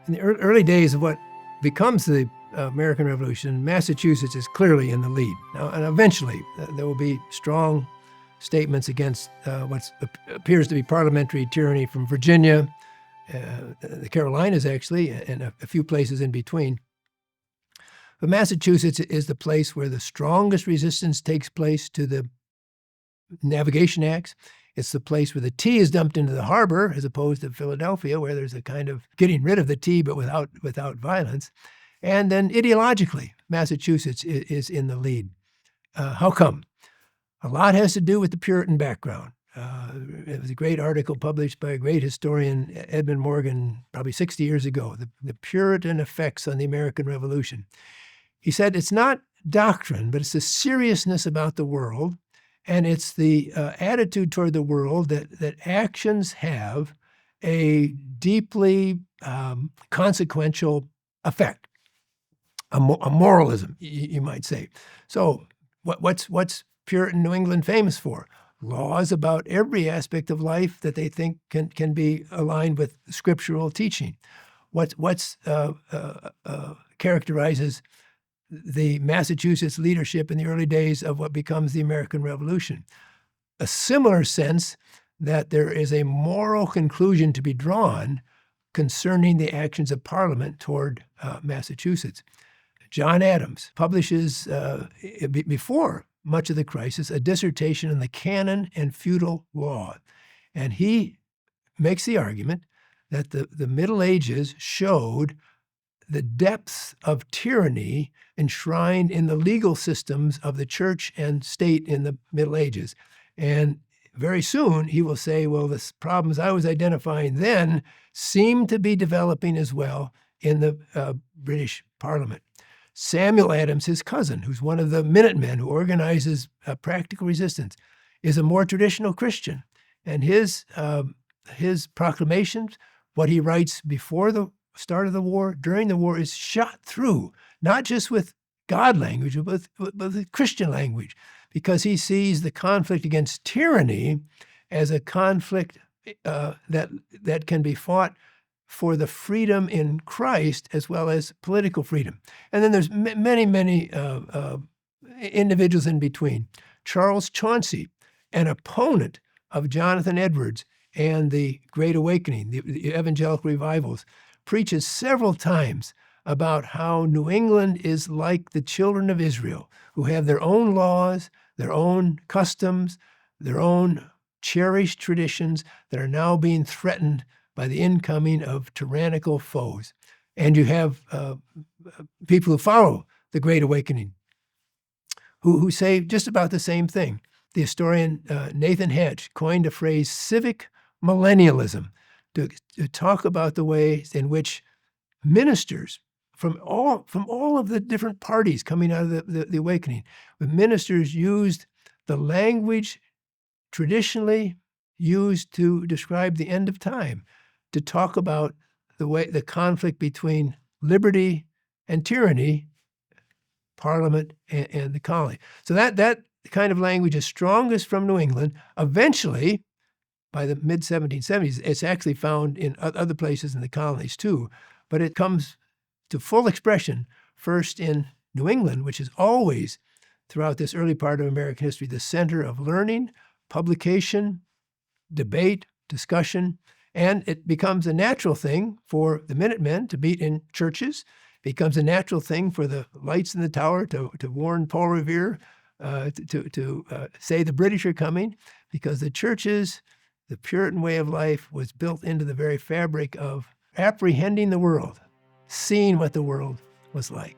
In the early days of what becomes the American Revolution, Massachusetts is clearly in the lead. Now, and eventually, there will be strong statements against what appears to be parliamentary tyranny from Virginia, the Carolinas actually, and a few places in between. But Massachusetts is the place where the strongest resistance takes place to the Navigation Acts. It's the place where the tea is dumped into the harbor, as opposed to Philadelphia, where there's a kind of getting rid of the tea, but without violence. And then ideologically, Massachusetts is in the lead. How come? A lot has to do with the Puritan background. It was a great article published by a great historian, Edmund Morgan, probably 60 years ago, the Puritan effects on the American Revolution. He said it's not doctrine, but it's the seriousness about the world, and it's the attitude toward the world that actions have a deeply consequential effect, a moralism, you might say. So what's Puritan New England famous for? Laws about every aspect of life that they think can be aligned with scriptural teaching. What characterizes the Massachusetts leadership in the early days of what becomes the American Revolution? A similar sense that there is a moral conclusion to be drawn concerning the actions of Parliament toward Massachusetts. John Adams publishes, before much of the crisis, a dissertation on the canon and feudal law. And he makes the argument that the Middle Ages showed the depths of tyranny enshrined in the legal systems of the church and state in the Middle Ages. And very soon he will say, well, the problems I was identifying then seem to be developing as well in the British Parliament. Samuel Adams, his cousin, who's one of the Minutemen who organizes practical resistance, is a more traditional Christian. And his proclamations, what he writes before the start of the war, during the war, is shot through, not just with God language, but with Christian language, because he sees the conflict against tyranny as a conflict that can be fought for the freedom in Christ as well as political freedom. And then there's many individuals in between. Charles Chauncey, an opponent of Jonathan Edwards and the Great Awakening, the evangelical revivals, preaches several times about how New England is like the children of Israel, who have their own laws, their own customs, their own cherished traditions that are now being threatened by the incoming of tyrannical foes. And you have people who follow the Great Awakening who say just about the same thing. The historian Nathan Hatch coined a phrase, civic millennialism, to talk about the ways in which ministers from all of the different parties coming out of the Awakening, ministers used the language traditionally used to describe the end of time, to talk about the conflict between liberty and tyranny, Parliament and the colony. So that kind of language is strongest from New England. Eventually, by the mid-1770s, it's actually found in other places in the colonies too, but it comes to full expression first in New England, which is always, throughout this early part of American history, the center of learning, publication, debate, discussion, and it becomes a natural thing for the Minutemen to meet in churches. It becomes a natural thing for the lights in the tower to warn Paul Revere, to say the British are coming, because the churches, the Puritan way of life, was built into the very fabric of apprehending the world, seeing what the world was like.